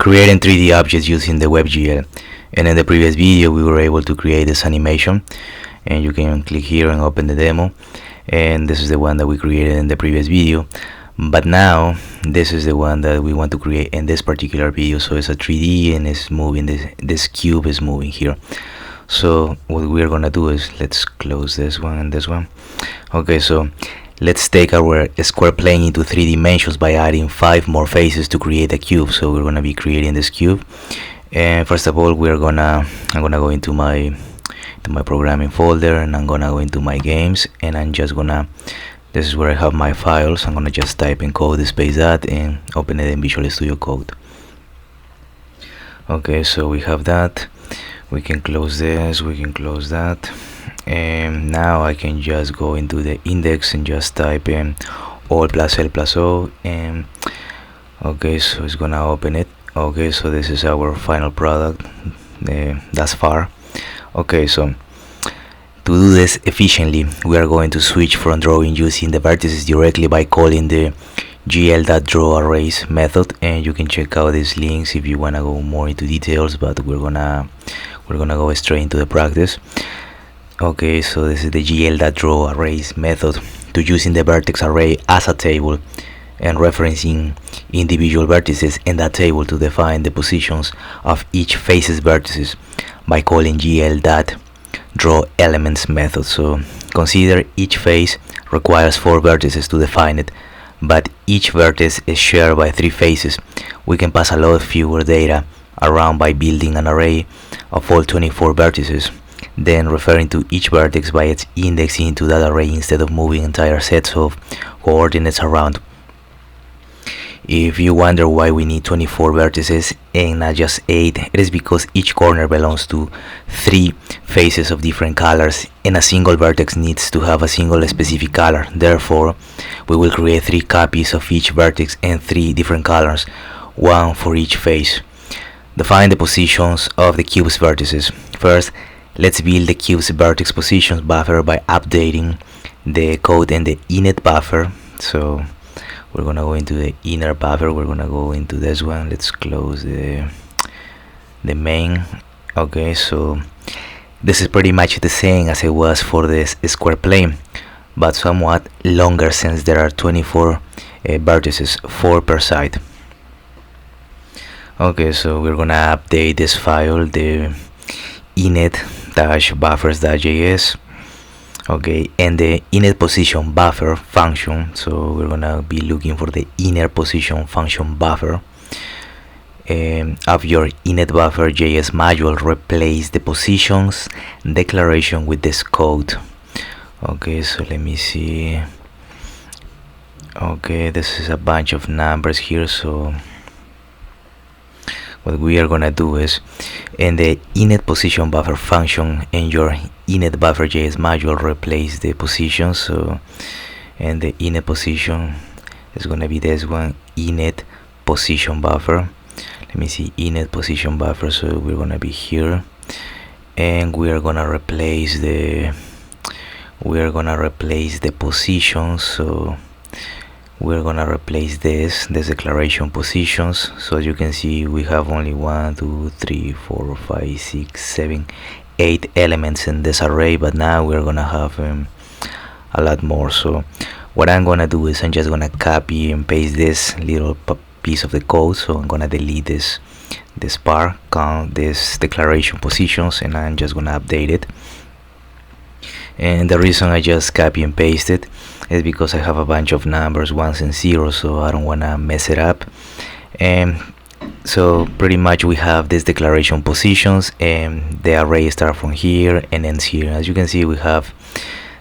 creating 3D objects using the WebGL. And in the previous video we were able to create this animation, and you can click here and open the demo, and this is the one that we created in the previous video. But now this is the one that we want to create in this particular video. So it's a 3D and it's moving, this cube is moving here. So what we're gonna do is, let's close this one and this one. Okay, so let's take our square plane into 3 dimensions by adding 5 more faces to create a cube. So we're gonna be creating this cube, and first of all I'm gonna go into my programming folder, and I'm gonna go into my games, and I'm just gonna, this is where I have my files. I'm gonna just type in code space that and open it in Visual Studio Code. Okay, so we have that. We can close this, we can close that, and now I can just go into the index and just type in all plus L plus O, and okay, so it's gonna open it. Okay, so this is our final product thus far. Okay, so to do this efficiently, we are going to switch from drawing using the vertices directly by calling the gl.drawArrays method, and you can check out these links if you want to go more into details, but we're gonna go straight into the practice. Okay, so this is the gl.drawArrays method to using the vertex array as a table and referencing individual vertices in that table to define the positions of each face's vertices by calling gl.drawElements method. So consider each face requires 4 vertices to define it, but each vertex is shared by 3 faces. We can pass a lot fewer data around by building an array of all 24 vertices, then referring to each vertex by its index into that array instead of moving entire sets of coordinates around. If you wonder why we need 24 vertices and not just 8, it is because each corner belongs to 3 faces of different colors, and a single vertex needs to have a single specific color. Therefore, we will create 3 copies of each vertex in 3 different colors, 1 for each face. Define the positions of the cube's vertices. First, let's build the cube's vertex positions buffer by updating the code in the init buffer. So we're gonna go into the inner buffer, we're gonna go into this one. Let's close the main. Okay, so this is pretty much the same as it was for this square plane, but somewhat longer since there are 24 vertices, 4 per side. Okay, so we're gonna update this file, the init-buffers.js. okay, and the init position buffer function. So we're gonna be looking for the inner position function buffer of your init buffer JS module. Replace the positions declaration with this code. Okay, so let me see. Okay, this is a bunch of numbers here, so what we are gonna do is, in the init position buffer function in your init buffer JS module, replace the position. So and the init position is gonna be this one, init position buffer. Let me see, init position buffer. So we're gonna be here, and we are gonna replace the positions. So we're gonna replace this declaration positions. So as you can see, we have only 1 2 3 4 5 6 7 8 elements in this array, but now we're gonna have a lot more. So what I'm gonna do is, I'm just gonna copy and paste this little piece of the code. So I'm gonna delete this part, count this declaration positions, and I'm just gonna update it. And the reason I just copy and paste it is because I have a bunch of numbers, 1s and 0s, so I don't want to mess it up. And so pretty much we have this declaration positions, and the array starts from here and ends here. As you can see, we have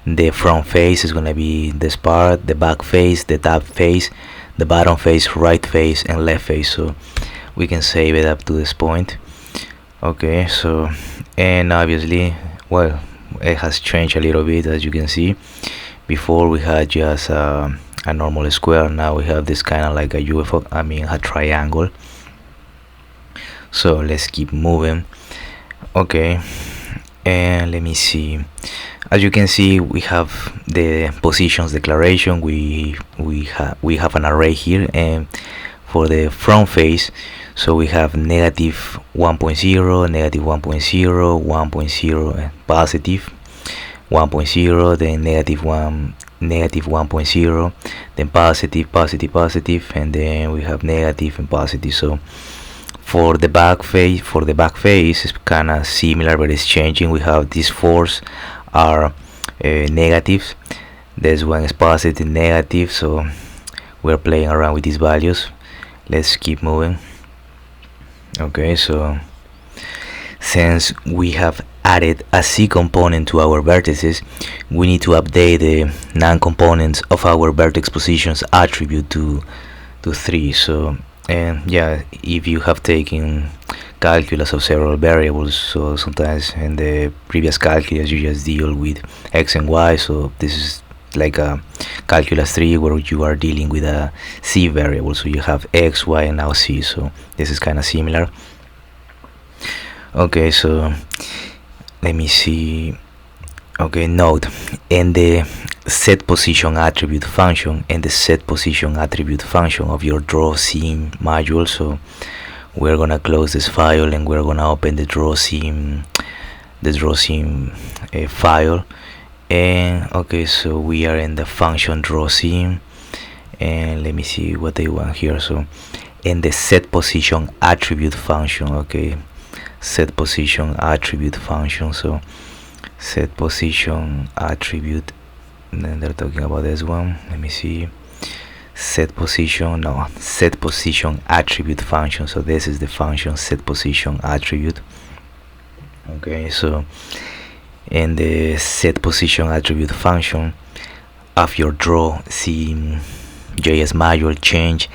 the front face is going to be this part, the back face, the top face, the bottom face, right face, and left face. So we can save it up to this point. Okay, so, and obviously, well, it has changed a little bit. As you can see, before we had just a normal square, now we have this kind of like a UFO, I mean a triangle. So let's keep moving. Okay, and let me see. As you can see, we have the positions declaration. We have an array here, and for the front face, So we have negative 1.0, negative 1.0, 1.0, and positive 1.0, then negative 1, negative 1.0, then positive, positive, positive, and then we have negative and positive. So for the back face it's kind of similar, but it's changing. We have these fours are negatives, this one is positive, negative, so we're playing around with these values. Let's keep moving. Okay, so since we have added a C component to our vertices, we need to update the non-components of our vertex positions attribute to 3. So, and yeah, if you have taken calculus of several variables, so sometimes in the previous calculus you just deal with x and y, so this is like a calculus 3 where you are dealing with a C variable, so you have x, y, and now C, so this is kind of similar. Okay, so let me see. Okay, note in the set position attribute function and the set position attribute function of your draw scene module, so we're gonna close this file and we're gonna open the draw scene file. And okay, so we are in the function draw scene, and let me see what they want here. So in the set position attribute function, okay, set position attribute function, so set position attribute, and then they're talking about this one. Let me see, set position attribute function, so this is the function set position attribute. Okay, so in the set position attribute function of your draw scene JS module, change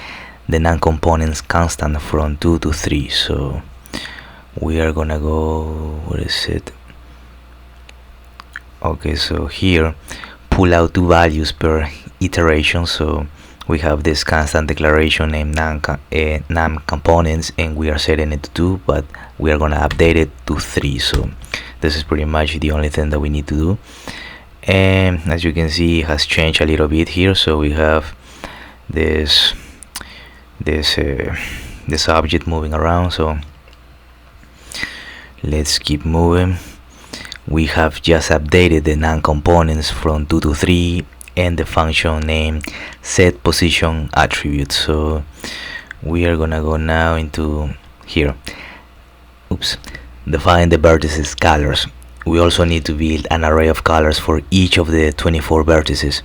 the non-components constant from 2 to 3. So we are gonna go, what is it? Okay, so here pull out 2 values per iteration. So we have this constant declaration named non-components, and we are setting it to 2, but we are gonna update it to 3. So this is pretty much the only thing that we need to do. And as you can see, it has changed a little bit here. So we have this object moving around. So let's keep moving. We have just updated the non-components from 2 to 3 and the function name set position attribute. So we are gonna go now into here. Define the vertices colors. We also need to build an array of colors for each of the 24 vertices.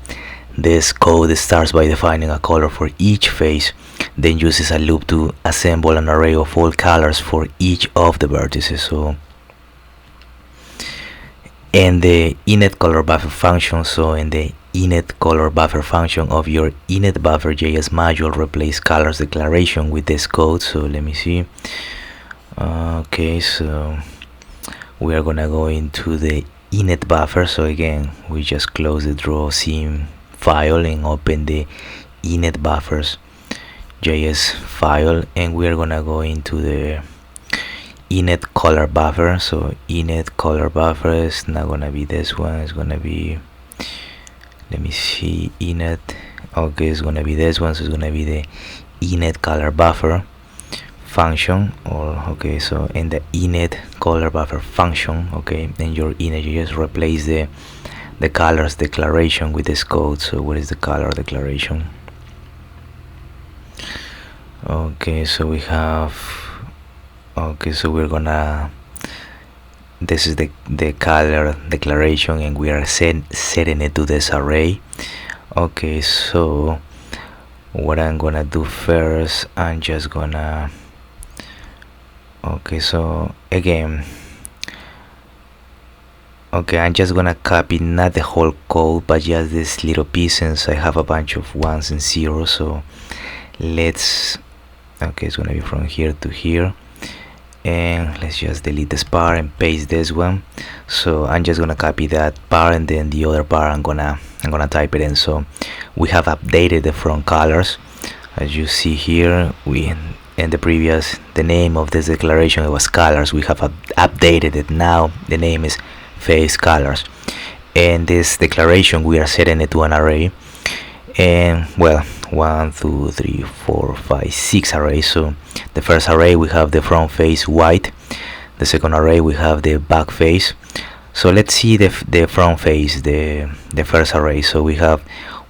This code starts by defining a color for each face, then uses a loop to assemble an array of all colors for each of the vertices. So in the init color buffer function, so in the init color buffer function of your init buffer JS module, replace colors declaration with this code. So let me see. Okay, so we are gonna go into the init buffer. So again, we just close the draw scene file and open the init buffers JS file, and we are gonna go into the init color buffer. So init color buffer is not gonna be this one, it's gonna be, let me see, init, okay, it's gonna be this one, so it's gonna be the init color buffer function. Or okay, so in the init color buffer function, okay, in your init you just replace the colors declaration with this code. So what is the color declaration? Okay, so we have, okay, so we're gonna, this is the color declaration, and we are setting it to this array. Okay, so what I'm gonna do first, I'm just gonna, okay, so again, okay, I'm just gonna copy not the whole code but just this little piece, since I have a bunch of ones and zeros. So let's, okay, it's gonna be from here to here, and let's just delete this part and paste this one. So I'm just gonna copy that part, and then the other part I'm gonna type it in. So we have updated the front colors, as you see here. We, in the previous, the name of this declaration, it was colors. We have updated it. Now the name is face colors, and this declaration we are setting it to an array. And well, 1 2 3 4 5 6 arrays. So the first array we have the front face white, the second array we have the back face. So let's see the front face, the first array. So we have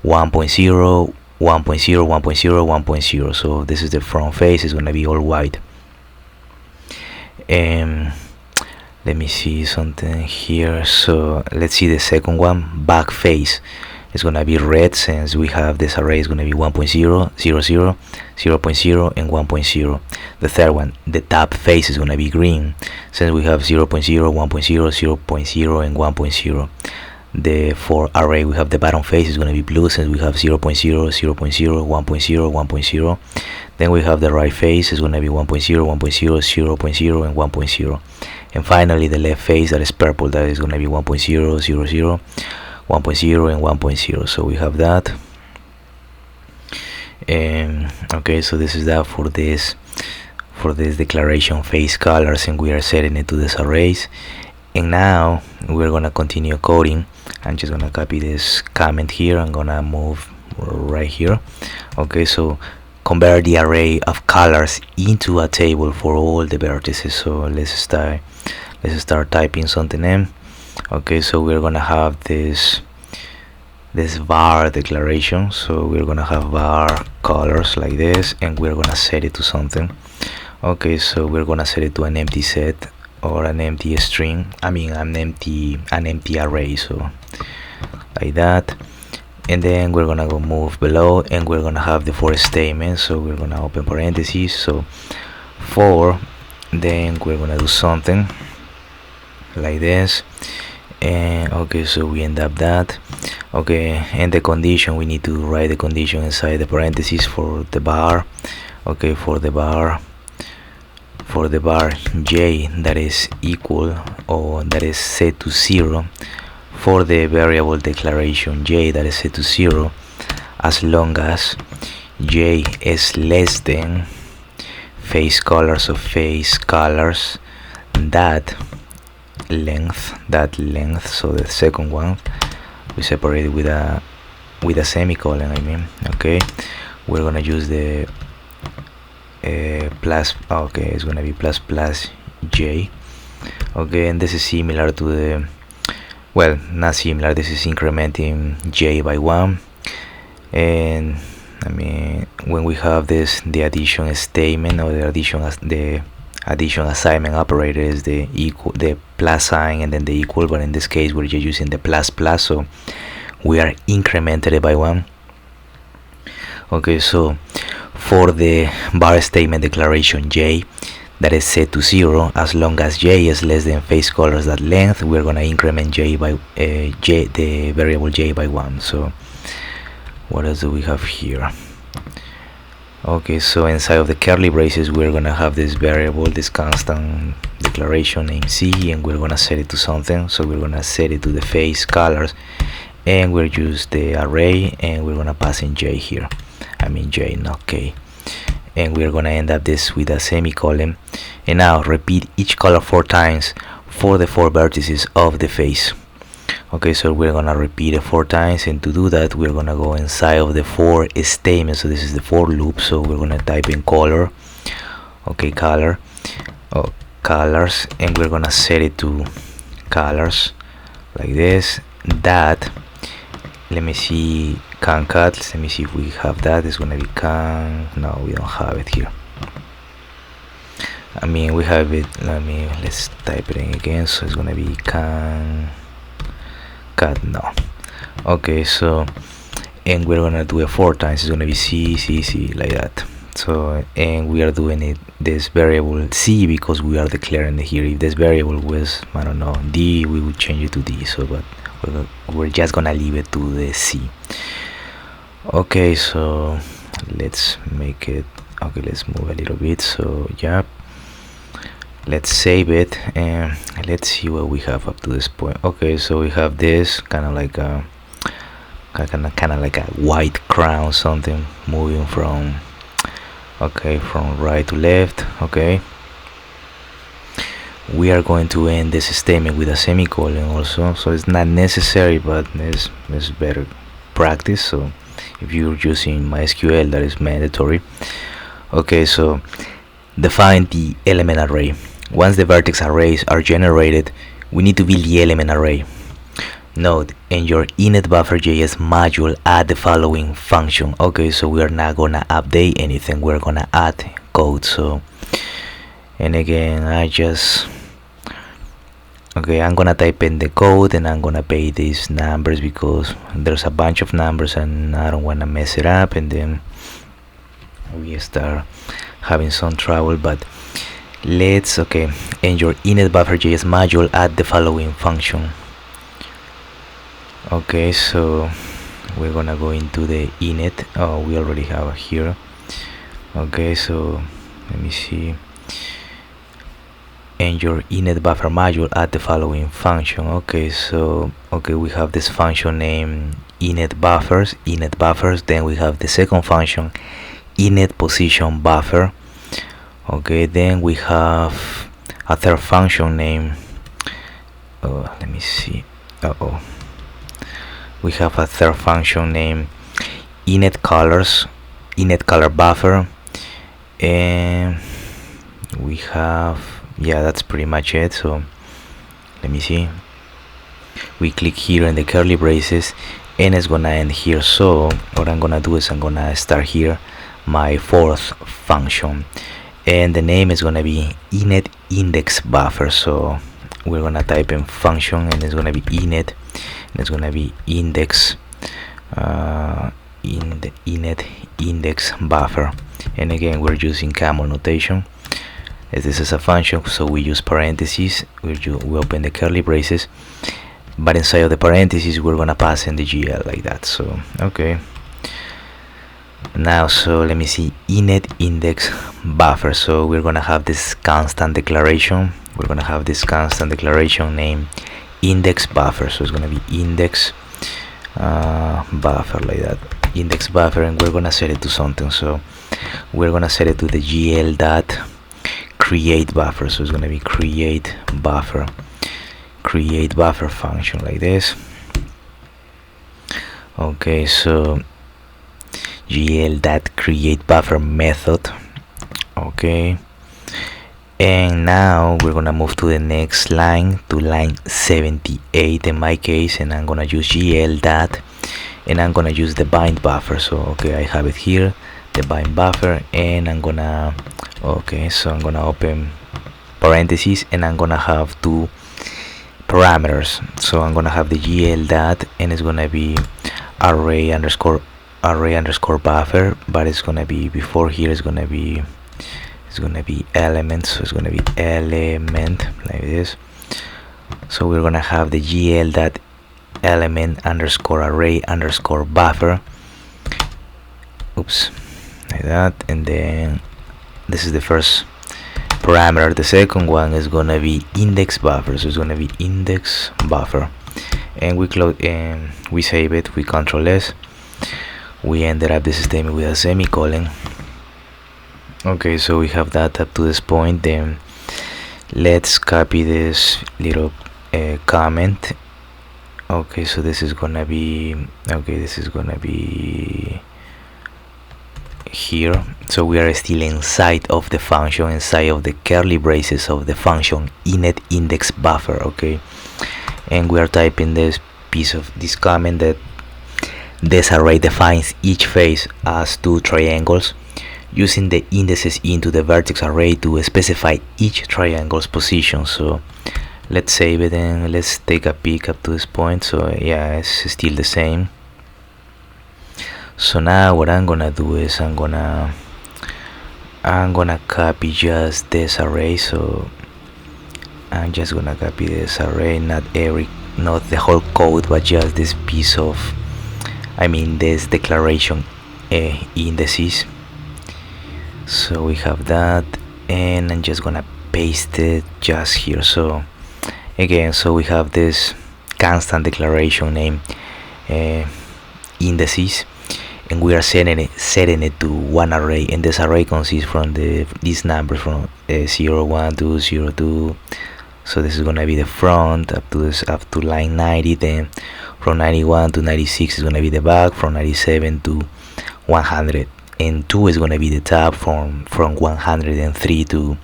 1.0 1.0 1.0 1.0. so this is the front face, is going to be all white. Let me see something here. So let's see the second one, back face. It's going to be red, since we have this array is going to be 1.0 0 0 0.0 and 1.0. The third one, the top face, is going to be green, since we have 0.0 1.0 0.0 and 1.0. The fourth array we have the bottom face is going to be blue, since we have 0.0 0.0 1.0 1.0. Then we have the right face is going to be 1.0 1.0 0.0 and 1.0. And finally the left face, that is purple, that is going to be 1.0 0 0 1.0 and 1.0. so we have that. Okay, so this is that for this declaration face colors, and we are setting it to these arrays. And now we're gonna continue coding. I'm just gonna copy this comment here. I'm gonna move right here. Okay, so convert the array of colors into a table for all the vertices. So let's start typing something in. Okay, so we're gonna have this var declaration. So we're gonna have var colors like this, and we're gonna set it to something. Okay, so we're gonna set it to an empty set, or an empty string, an empty array, so like that. And then we're gonna go move below, and we're gonna have the for statement. So we're gonna open parentheses, so for, then we're gonna do something like this. And okay, so we end up that. Okay, and the condition, we need to write the condition inside the parentheses for the bar. Okay, for the bar j, that is equal, or that is set to 0, for the variable declaration j, that is set to 0, as long as j is less than face colors of face colors that length. So the second one we separate it with a semicolon. Okay, we're gonna use the plus. Okay, it's gonna be plus j. Okay, and this is similar to the, well, not similar, this is incrementing j by 1. And when we have this, the addition statement, or the addition assignment operator is the plus sign and then the equal, but in this case we're just using the plus, so we are incremented by 1. Okay, so for the bar statement declaration j, that is set to 0, as long as j is less than face colors that length, we're gonna increment j by the variable j by 1. So what else do we have here? Okay, so inside of the curly braces we're gonna have this variable, this constant declaration named c, and we're gonna set it to something. So we're gonna set it to the face colors, and we'll use the array, and we're gonna pass in j here, j, not k. And we're gonna end up this with a semicolon. And now repeat each color 4 times for the 4 vertices of the face. Okay, so we're gonna repeat it 4 times, and to do that we're gonna go inside of the for statement. So this is the for loop, so we're gonna type in color. Okay, colors, and we're gonna set it to colors like this. That, let me see, concat, let me see if we have that. It's gonna be no, we don't have it here. We have it, let's type it in again. So it's gonna be cat, no. Okay, so, and we're gonna do it 4 times. It's gonna be c, like that. So, and we are doing it this variable c because we are declaring it here. If this variable was, I don't know, d, we would change it to d. So, but we're just gonna leave it to the c. Okay, so let's make it, okay, let's move a little bit. So yeah, let's save it, and let's see what we have up to this point. Okay, so we have this kind of like a white crown, something moving from, okay, from right to left. Okay, we are going to end this statement with a semicolon also, so it's not necessary, but it's better practice. So if you're using MySQL, that is mandatory. Okay, so define the element array. Once the vertex arrays are generated, we need to build the element array. Note, in your init-buffer.js module, add the following function. Okay, so we are not gonna update anything, we're gonna add code. So, and again, I'm gonna type in the code and I'm gonna pay these numbers because there's a bunch of numbers and I don't wanna mess it up, and then we start having some trouble. But let's, okay, in your init-buffer.js module, add the following function. Okay, so we're gonna go into the init. Oh, we already have it here. Okay, so let me see. In your init buffer module, add the following function. Okay, so we have this function named init buffers. Then we have the second function, init position buffer. Okay, then we have a third function named, let me see. We have a third function named init color buffer, and we have, yeah, that's pretty much it. So let me see, we click here in the curly braces and it's gonna end here. So what I'm gonna do is I'm gonna start here my fourth function, and the name is gonna be init index buffer. So we're gonna type in function and it's gonna be init, and it's gonna be index in the init index buffer. And again, we're using camel notation as this is a function, so we use parentheses. We open the curly braces, but inside of the parentheses we're gonna pass in the GL like that. So okay, now, so let me see, init index buffer. So we're gonna have this constant declaration. We're gonna have this constant declaration named index buffer. So it's gonna be index buffer like that, index buffer, and we're gonna set it to something. So we're gonna set it to the GL dot create buffer. So it's gonna be create buffer function like this. Okay, so GL dot create buffer method. Okay, and now we're gonna move to the next line, to line 78 in my case, and I'm gonna use GL dot, and I'm gonna use the bind buffer. So okay, I have it here, the bind buffer, and I'm gonna, okay, so I'm gonna open parentheses and I'm gonna have two parameters. So I'm gonna have the GL dot, and it's gonna be array underscore buffer, but it's gonna be, before here it's gonna be element. So it's gonna be element like this. So we're gonna have the GL dot element underscore array underscore buffer, oops, like that. And then this is the first parameter. The second one is gonna be index buffer. So it's gonna be index buffer, and we close and we save it. We Control S. We ended up this statement with a semicolon. Okay, so we have that up to this point. Then let's copy this little comment. Okay, so this is gonna be, okay, this is gonna be here. So we are still inside of the function, inside of the curly braces of the function init index buffer. Okay, and we are typing this piece of this comment that this array defines each face as two triangles, using the indices into the vertex array to specify each triangle's position. So let's save it and let's take a peek up to this point. So yeah, it's still the same. So now what I'm gonna do is I'm gonna copy just this array. So I'm just gonna copy this array, not the whole code, but just this piece of, I mean this declaration indices. So we have that, and I'm just gonna paste it just here. So again, so we have this constant declaration name indices, and we are setting it to one array, and this array consists from these numbers from 0, 1, 2, 0, 2. So this is gonna be the front up to line 90. Then From 91 to 96 is going to be the back. From 97 to 102 is going to be the top. From 103 to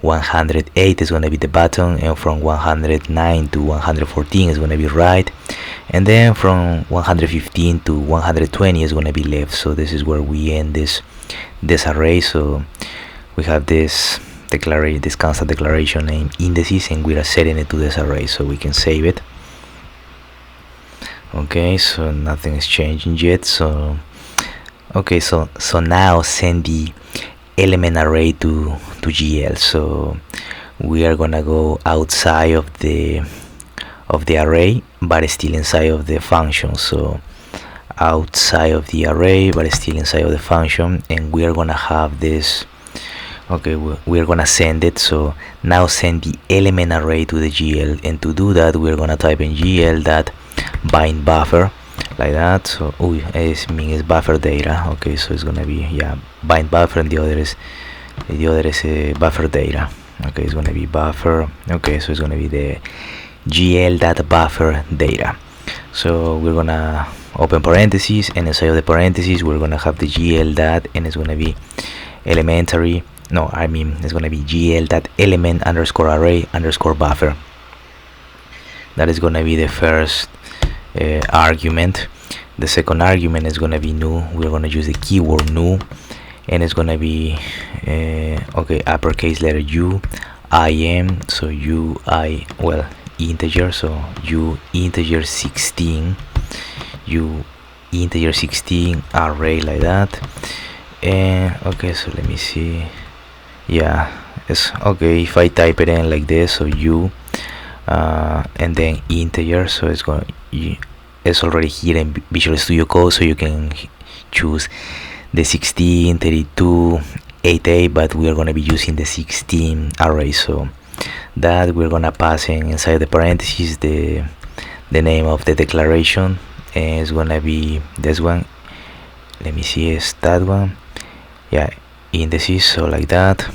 108 is going to be the bottom, and from 109 to 114 is going to be right, and then from 115 to 120 is going to be left. So this is where we end this array. So we have this constant declaration named indices, and we are setting it to this array, so we can save it. Okay, so nothing is changing yet. So okay, so now send the element array to GL. So we are gonna go outside of the array, but still inside of the function. So outside of the array, but still inside of the function, and we are gonna have this. Okay, we're gonna send it. So now send the element array to the GL, and to do that we're gonna type in GL that bind buffer, like that. So it means buffer data. Okay, so it's gonna be, yeah, bind buffer, and the other is buffer data. Okay, it's gonna be buffer. Okay, so it's gonna be the GL data buffer data. So we're gonna open parentheses, and inside of the parentheses we're gonna have the GL dat, and it's gonna be elementary. No, I mean it's gonna be GL dot element underscore array underscore buffer. That is gonna be the first argument. The second argument is gonna be new. We're gonna use the keyword new, and it's gonna be okay, uppercase letter U I M. So U I, well, integer. So U integer 16, U integer 16 array, like that. And okay, so let me see. Yeah, it's okay if I type it in like this. So U and then integer. So it's already here in Visual Studio Code, so you can choose the 16, 32, 8A, but we are going to be using the 16 array. So that we're going to pass in inside the parentheses the name of the declaration, and it's going to be this one. Let me see, it's that one. Yeah, indices. So like that.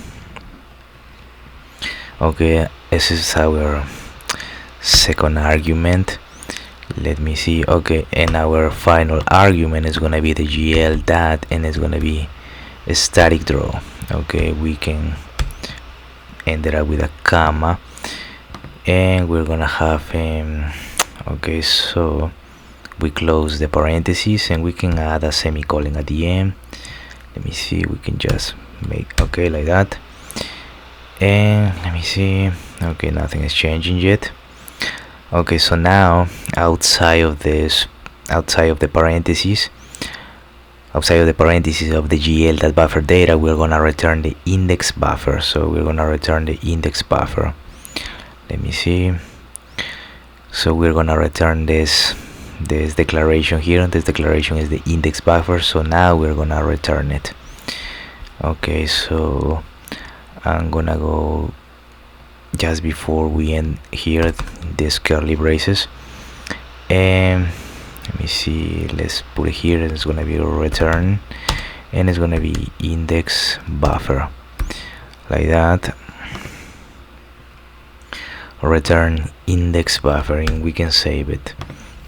Okay, this is our second argument. Let me see. Okay, and our final argument is gonna be the GL dat, and it's gonna be a static draw. Okay, we can end it up with a comma, and we're gonna have okay, so we close the parentheses, and we can add a semicolon at the end. Let me see, we can just make, okay, like that. And let me see. Okay, nothing is changing yet. Okay, so now outside of the parentheses of the GL.buffer data, we're gonna return the index buffer. So we're gonna return the index buffer. Let me see. So we're gonna return this declaration here. This declaration is the index buffer. So now we're gonna return it. Okay, so I'm gonna go just before we end here this curly braces, and let me see, let's put it here. It's gonna be return, and it's gonna be index buffer, like that. Return index buffer, and we can save it.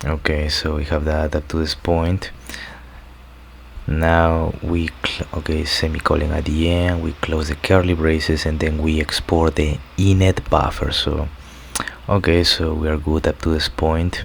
Okay, so we have that up to this point. Now we okay, semicolon at the end, we close the curly braces, and then we export the init buffer. So okay, so we are good up to this point.